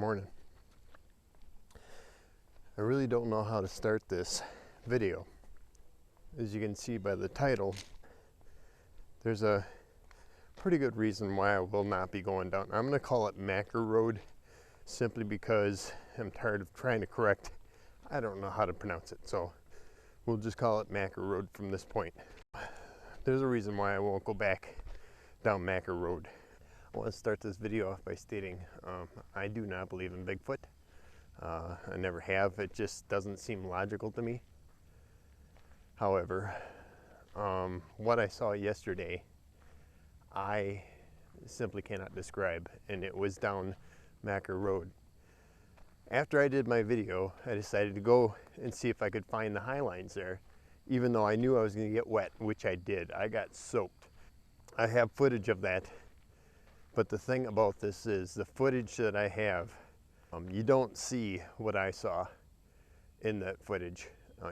morning. I really don't know how to start this video. As you can see by the title, there's a pretty good reason why I will not be going down. I'm going to call it Makar Road simply because I'm tired of trying to correct. I don't know how to pronounce it, so we'll just call it Makar Road from this point. There's a reason why I won't go back down Makar Road. I want to start this video off by stating I do not believe in Bigfoot. I never have. It just doesn't seem logical to me. However, what I saw yesterday, I simply cannot describe, and it was down Makar Road. After I did my video, I decided to go and see if I could find the high lines there, even though I knew I was going to get wet, which I did. I got soaked. I have footage of that. But the thing about this is the footage that I have, you don't see what I saw in that footage.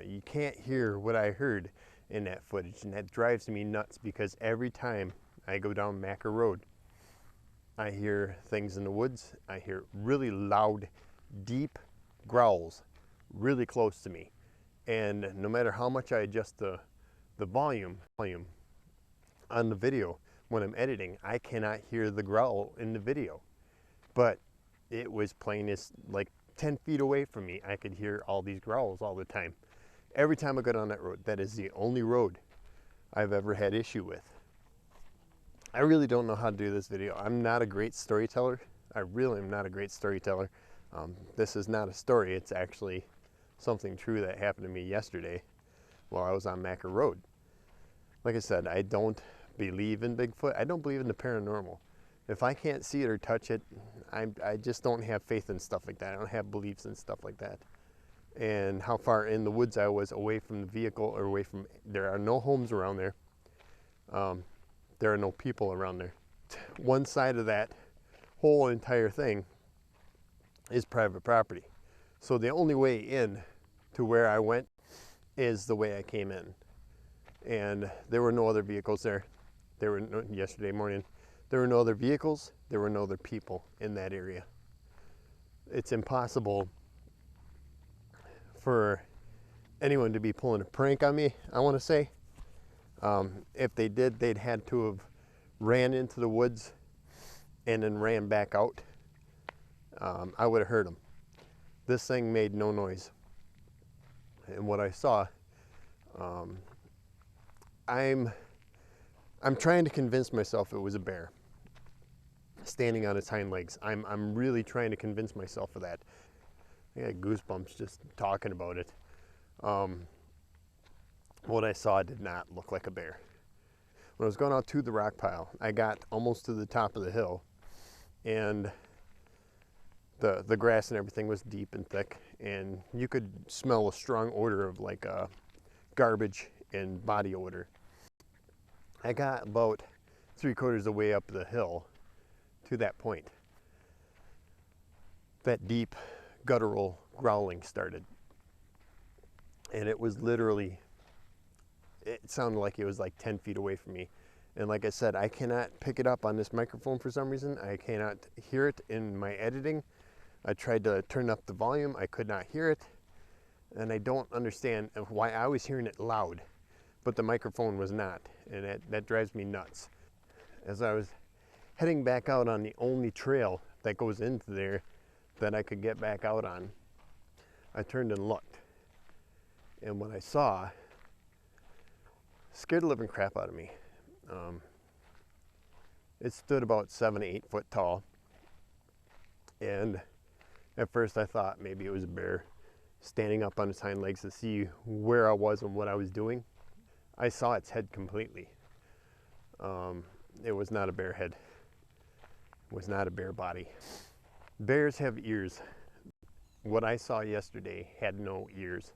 You can't hear what I heard in that footage, and that drives me nuts because every time I go down Makar Road, I hear things in the woods. I hear really loud, deep growls really close to me. And no matter how much I adjust the volume on the video, when I'm editing, I cannot hear the growl in the video. But it was plain as like 10 feet away from me. I could hear all these growls all the time. Every time I go down that road, that is the only road I've ever had issue with. I really don't know how to do this video. I'm not a great storyteller. I really am not a great storyteller. This is not a story. It's actually something true that happened to me yesterday while I was on Makar Road. Like I said, I don't believe in Bigfoot. I don't believe in the paranormal. If I can't see it or touch it, I just don't have faith in stuff like that. I don't have beliefs in stuff like that. And how far in the woods I was away from the vehicle or away from, there are no homes around there. There are no people around there. One side of that whole entire thing is private property. So the only way in to where I went is the way I came in. And there were no other vehicles there. There were no, yesterday morning, there were no other vehicles, there were no other people in that area. It's impossible for anyone to be pulling a prank on me, I want to say. If they did, they'd had to have ran into the woods and then ran back out. I would have heard them. This thing made no noise. And what I saw, I'm trying to convince myself it was a bear standing on its hind legs. I'm really trying to convince myself of that. I got goosebumps just talking about it. What I saw did not look like a bear. When I was going out to the rock pile, I got almost to the top of the hill, and the grass and everything was deep and thick, and you could smell a strong odor of like garbage and body odor. I got about 3/4 of the way up the hill to that point. That deep guttural growling started. And it was literally, it sounded like it was like 10 feet away from me. And like I said, I cannot pick it up on this microphone for some reason. I cannot hear it in my editing. I tried to turn up the volume. I could not hear it. And I don't understand why I was hearing it loud, but the microphone was not. And that drives me nuts. As I was heading back out on the only trail that goes into there that I could get back out on, I turned and looked. And what I saw scared the living crap out of me. It stood about 7 to 8 foot tall. And at first I thought maybe it was a bear standing up on its hind legs to see where I was and what I was doing. I saw its head completely. It was not a bear head. It was not a bear body. Bears have ears. What I saw yesterday had no ears.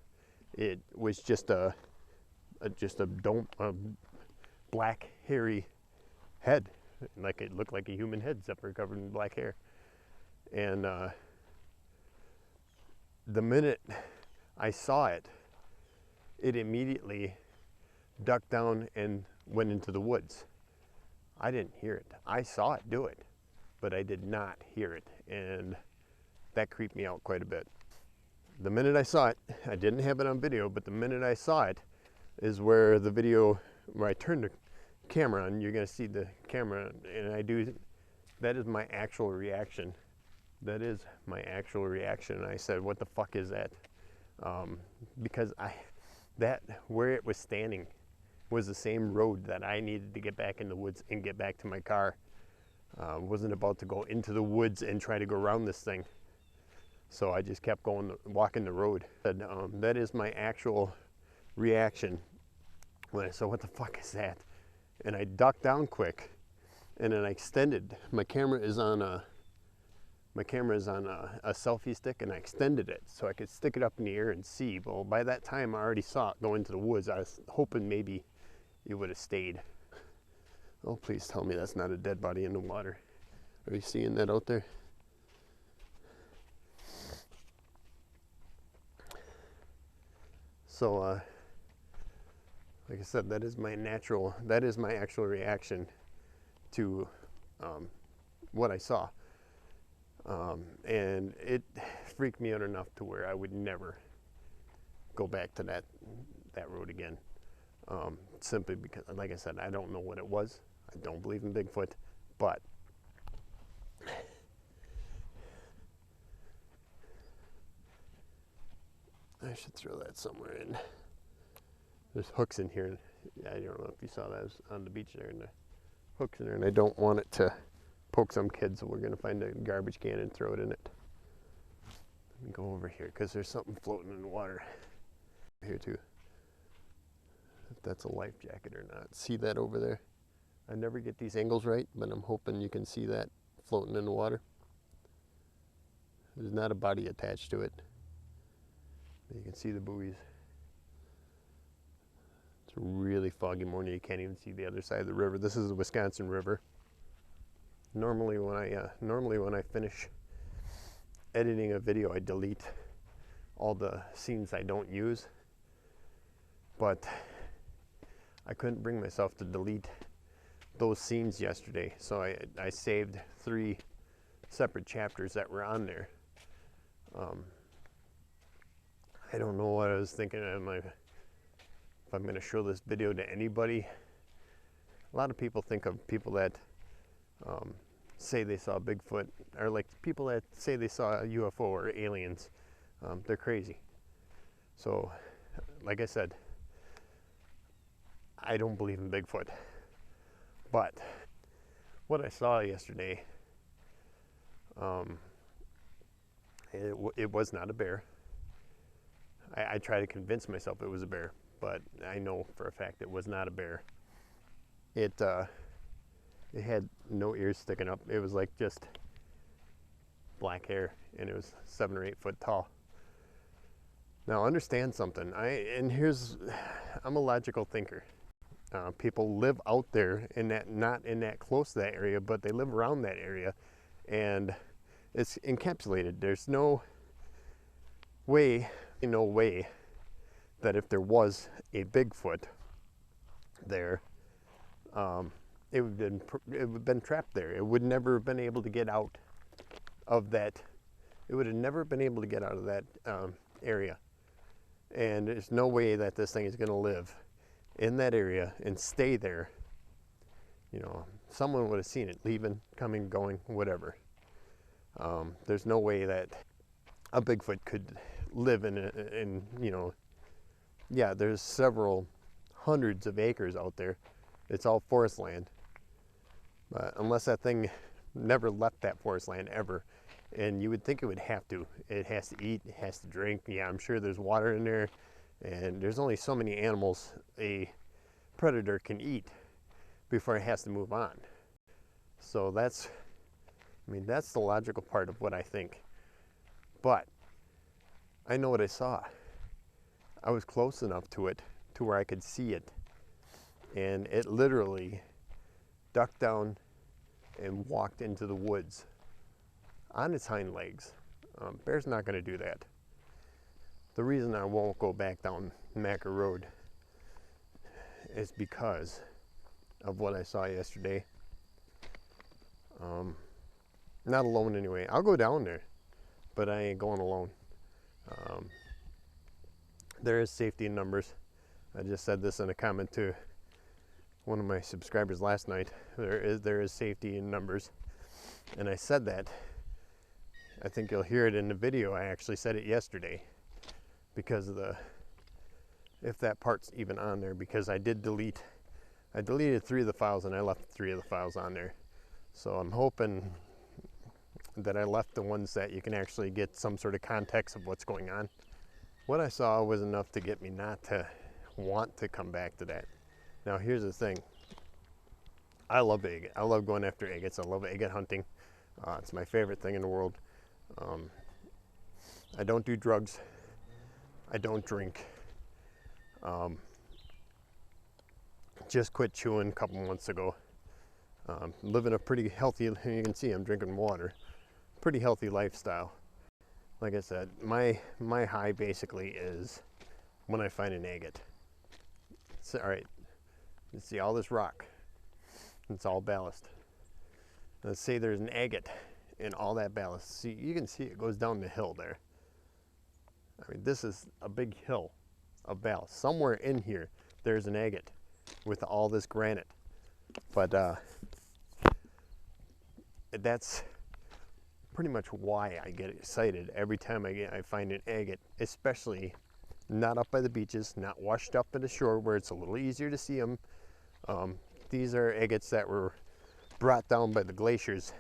It was just a black hairy head, like it looked like a human head, except for covered in black hair. And the minute I saw it, it immediately ducked down and went into the woods. I didn't hear it. I saw it do it, but I did not hear it. And that creeped me out quite a bit. The minute I saw it, I didn't have it on video, but the minute I saw it is where the video, where I turned the camera on, you're gonna see the camera, and I do, that is my actual reaction. That is my actual reaction. And I said, what the fuck is that? Because where it was standing was the same road that I needed to get back in the woods and get back to my car. Wasn't about to go into the woods and try to go around this thing. So I just kept going, walking the road. And, that is my actual reaction when I said, what the fuck is that? And I ducked down quick, and then I extended. My camera is on a selfie stick, and I extended it so I could stick it up in the air and see. Well, by that time I already saw it go into the woods. I was hoping maybe it would have stayed. Oh, please tell me that's not a dead body in the water. Are you seeing that out there? So, like I said, that is my actual reaction to what I saw. And it freaked me out enough to where I would never go back to that road again. Simply because, like I said, I don't know what it was. I don't believe in Bigfoot, but I should throw that somewhere in. There's hooks in here. I don't know if you saw that. I was on the beach there, and the hooks in there, and I don't want it to poke some kids, so we're going to find a garbage can and throw it in it. Let me go over here, because there's something floating in the water here too. If that's a life jacket or not. See that over there? I never get these angles right, but I'm hoping you can see that floating in the water. There's not a body attached to it. You can see the buoys. It's a really foggy morning. You can't even see the other side of the river. This is the Wisconsin River. Normally when I finish editing a video, I delete all the scenes I don't use. But I couldn't bring myself to delete those scenes yesterday, so I saved 3 separate chapters that were on there. I don't know what I was thinking. If I'm going to show this video to anybody. A lot of people think of people that say they saw Bigfoot, or like people that say they saw a UFO or aliens. They're crazy. So, like I said, I don't believe in Bigfoot. But what I saw yesterday, it was not a bear. I tried to convince myself it was a bear, but I know for a fact it was not a bear. It had no ears sticking up. It was like just black hair, and it was 7 or 8 foot tall. Now understand something. I'm a logical thinker. People live out there not in that close to that area, but they live around that area, and it's encapsulated. There's no way that if there was a Bigfoot there, it would have been trapped there. It would never have been able to get out of that. It would have never been able to get out of that area. And there's no way that this thing is going to live in that area and stay there. You know, someone would have seen it leaving, coming, going, whatever. There's no way that a Bigfoot could live in you know, yeah, there's several hundreds of acres out there. It's all forest land. But unless that thing never left that forest land ever, and you would think it would have to. It has to eat, it has to drink. Yeah, I'm sure there's water in there, and there's only so many animals a predator can eat before it has to move on. So that's the logical part of what I think. But I know what I saw. I was close enough to it to where I could see it, and it literally ducked down and walked into the woods on its hind legs. Bear's not going to do that. The reason I won't go back down Makar Road is because of what I saw yesterday. Not alone anyway. I'll go down there, but I ain't going alone. There is safety in numbers. I just said this in a comment to one of my subscribers last night. There is safety in numbers, and I said that. I think you'll hear it in the video. I actually said it yesterday because of if that part's even on there, because I deleted 3 of the files and I left 3 of the files on there. So I'm hoping that I left the ones that you can actually get some sort of context of what's going on. What I saw was enough to get me not to want to come back to that. Now here's the thing. I love agate. I love going after agates. I love agate hunting. It's my favorite thing in the world. I don't do drugs. I don't drink. Just quit chewing a couple months ago. Living a pretty healthy, you can see I'm drinking water, pretty healthy lifestyle. Like I said, my high basically is when I find an agate. So, all right, you see all this rock, it's all ballast. Let's say there's an agate in all that ballast. See, you can see it goes down the hill there. I mean, this is a big hill of ballast. Somewhere in here, there's an agate with all this granite. But that's pretty much why I get excited every time I find an agate, especially not up by the beaches, not washed up at the shore where it's a little easier to see them. These are agates that were brought down by the glaciers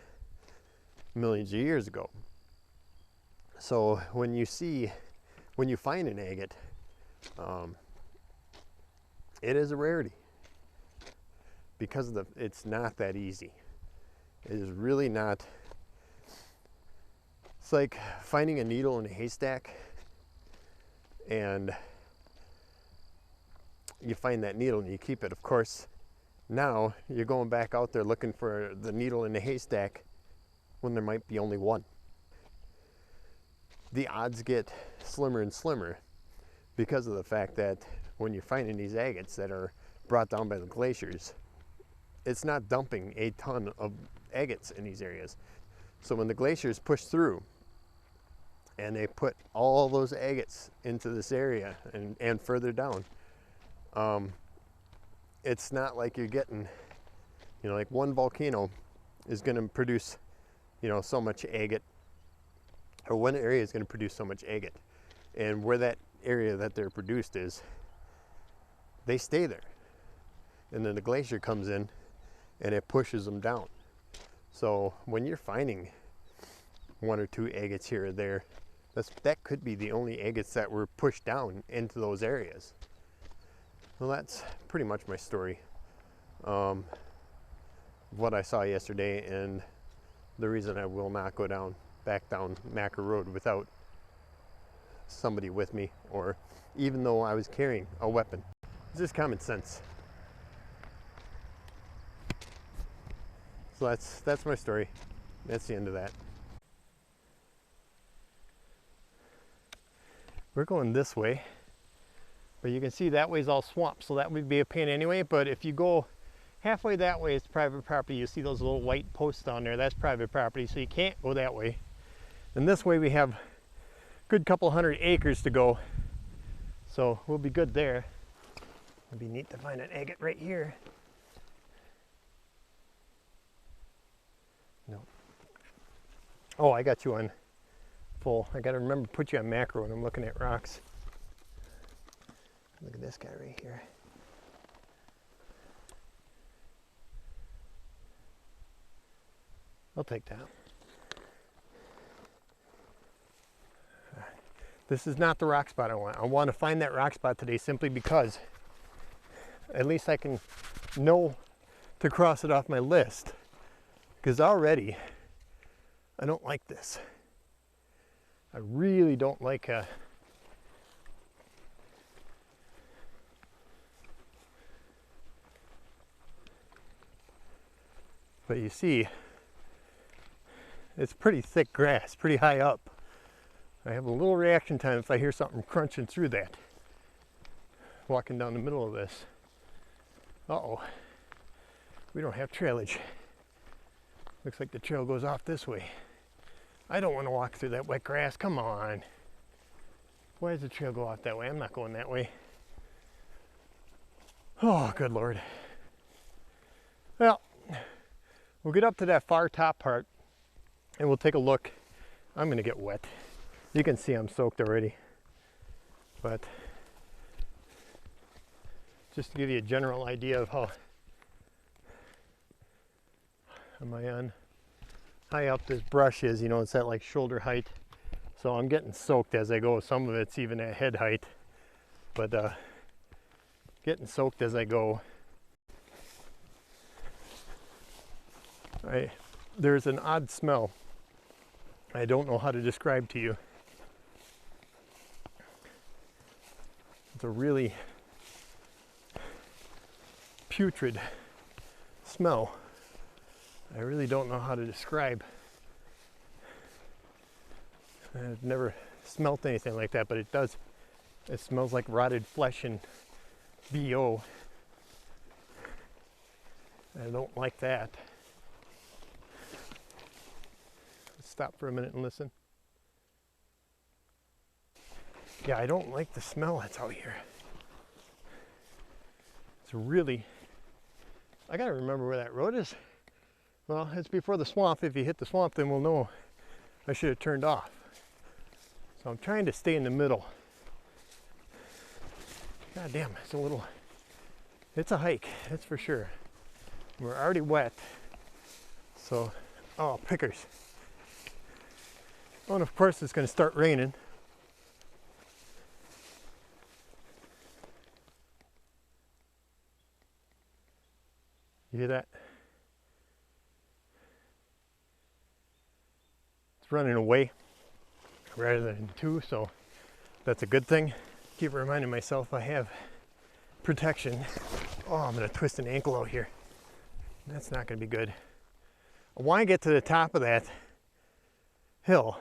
millions of years ago. So when you find an agate, it is a rarity because it's not that easy. It is really not. It's like finding a needle in a haystack, and you find that needle and you keep it. Of course, now you're going back out there looking for the needle in the haystack when there might be only one. The odds get slimmer and slimmer because of the fact that when you're finding these agates that are brought down by the glaciers, it's not dumping a ton of agates in these areas. So when the glaciers push through and they put all those agates into this area and further down, it's not like you're getting, like one volcano is going to produce, so much agate, or one area is going to produce so much agate. And where that area that they're produced is, they stay there. And then the glacier comes in and it pushes them down. So when you're finding 1 or 2 agates here or there, that could be the only agates that were pushed down into those areas. Well, that's pretty much my story. What I saw yesterday, and the reason I will not go back down Makar Road without somebody with me, or even though I was carrying a weapon. It's just common sense. So that's my story. That's the end of that. We're going this way, but you can see that way is all swamp, so that would be a pain anyway. But if you go halfway that way, it's private property. You see those little white posts down there, that's private property, so you can't go that way. And this way we have a good couple 100 acres to go, so we'll be good there. It'd be neat to find an agate right here. No. Oh, I got you on full. I gotta remember to put you on macro when I'm looking at rocks. Look at this guy right here. I'll take that. This is not the rock spot I want. I want to find that rock spot today simply because at least I can know to cross it off my list. Because already I don't like this. I really don't like but you see, it's pretty thick grass, pretty high up. I have a little reaction time if I hear something crunching through that. Walking down the middle of this. Uh-oh. We don't have trailage. Looks like the trail goes off this way. I don't want to walk through that wet grass. Come on. Why does the trail go off that way? I'm not going that way. Oh, good Lord. Well, we'll get up to that far top part and we'll take a look. I'm going to get wet. You can see I'm soaked already. But just to give you a general idea of how high up this brush is, you know, it's at like shoulder height. So I'm getting soaked as I go. Some of it's even at head height, but getting soaked as I go. There's an odd smell. I don't know how to describe to you. It's a really putrid smell. I really don't know how to describe. I've never smelt anything like that, but it does. It smells like rotted flesh and BO. I don't like that. Let's stop for a minute and listen. Yeah, I don't like the smell that's out here. It's really, I gotta remember where that road is. Well, it's before the swamp. If you hit the swamp, then we'll know I should have turned off. So I'm trying to stay in the middle. God damn, it's a hike, that's for sure. We're already wet. So, oh, pickers. Oh, and of course it's gonna start raining. You hear that? It's running away rather than two, so that's a good thing. Keep reminding myself I have protection. Oh, I'm gonna twist an ankle out here. That's not gonna be good. I want to get to the top of that hill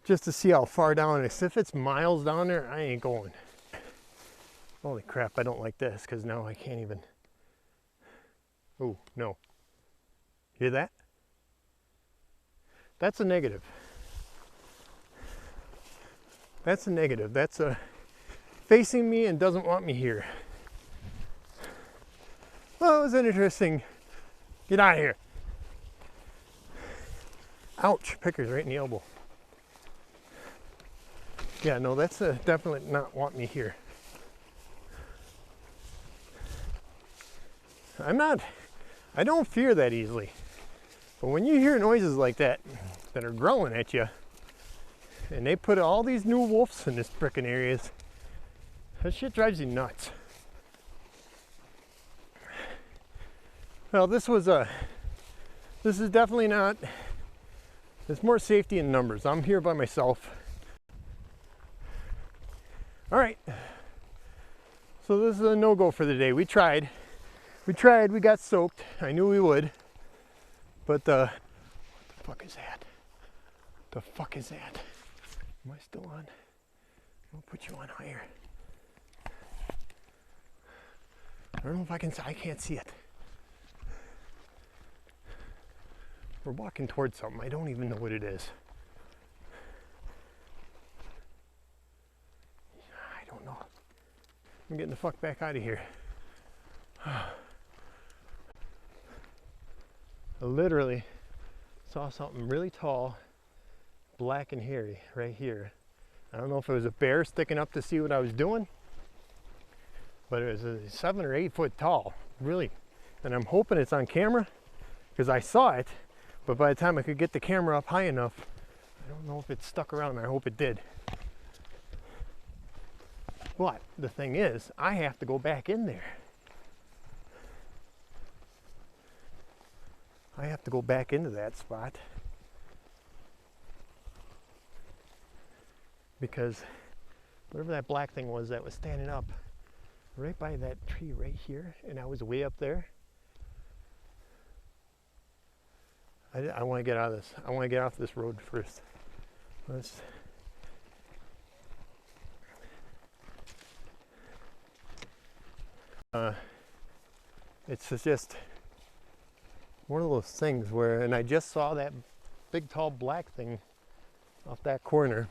just to see how far down it is. If it's miles down there, I ain't going. Holy crap, I don't like this because now I can't even. Oh, no. Hear that? That's a negative. That's a negative. That's facing me and doesn't want me here. Well, it was an interesting. Get out of here. Ouch, pickers right in the elbow. Yeah, no, that's definitely not want me here. I don't fear that easily. But when you hear noises like that are growling at you, and they put all these new wolves in this frickin' areas, that shit drives you nuts. Well, this is definitely not, there's more safety in numbers. I'm here by myself. All right, so this is a no-go for the day. We tried, we got soaked. I knew we would, but what the fuck is that? The fuck is that? Am I still on? I'll put you on higher. I don't know if I can't see it. We're walking towards something. I don't even know what it is. I don't know. I'm getting the fuck back out of here. I literally saw something really tall, black and hairy right here. I don't know if it was a bear sticking up to see what I was doing, but it was a 7 or 8 foot tall, really. And I'm hoping it's on camera because I saw it, but by the time I could get the camera up high enough, I don't know if it stuck around. I hope it did. But the thing is, I have to go back in there. I have to go back into that spot because whatever that black thing was that was standing up right by that tree right here, and I was way up there. I want to get out of this. I want to get off this road first. It's just one of those things where, and I just saw that big tall black thing off that corner.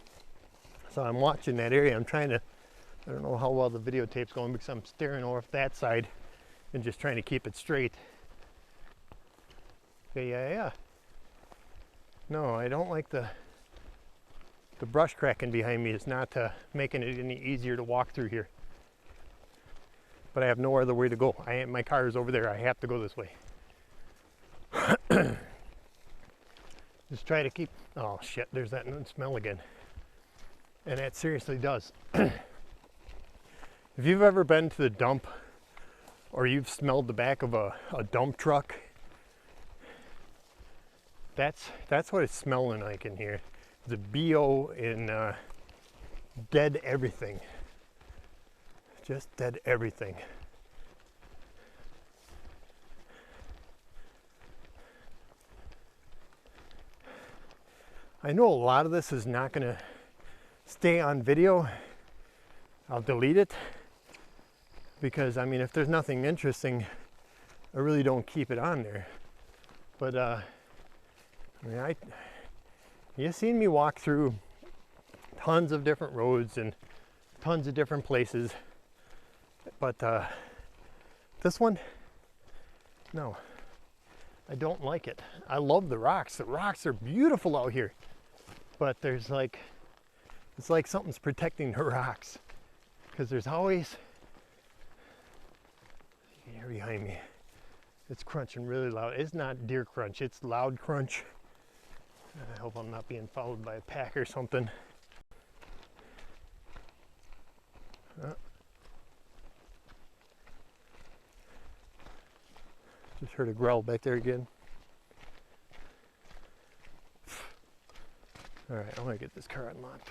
So I'm watching that area. I'm trying to, I don't know how well the videotape's going because I'm staring over that side and just trying to keep it straight. Okay, yeah. No, I don't like the brush cracking behind me. It's not making it any easier to walk through here. But I have no other way to go. My car is over there. I have to go this way. Just try to keep, oh shit, there's that smell again. And it seriously does. If you've ever been to the dump or you've smelled the back of a dump truck, that's what it's smelling like in here. The BO in dead everything. Just dead everything. I know a lot of this is not going to stay on video. I'll delete it because, I mean, if there's nothing interesting, I really don't keep it on there. But I mean, you've seen me walk through tons of different roads and tons of different places, but this one, no, I don't like it. I love the rocks. The rocks are beautiful out here, but there's like, it's like something's protecting the rocks because there's always, you can hear behind me, it's crunching really loud. It's not deer crunch, it's loud crunch. I hope I'm not being followed by a pack or something. Just heard a growl back there again. All right, I'm gonna get this car unlocked.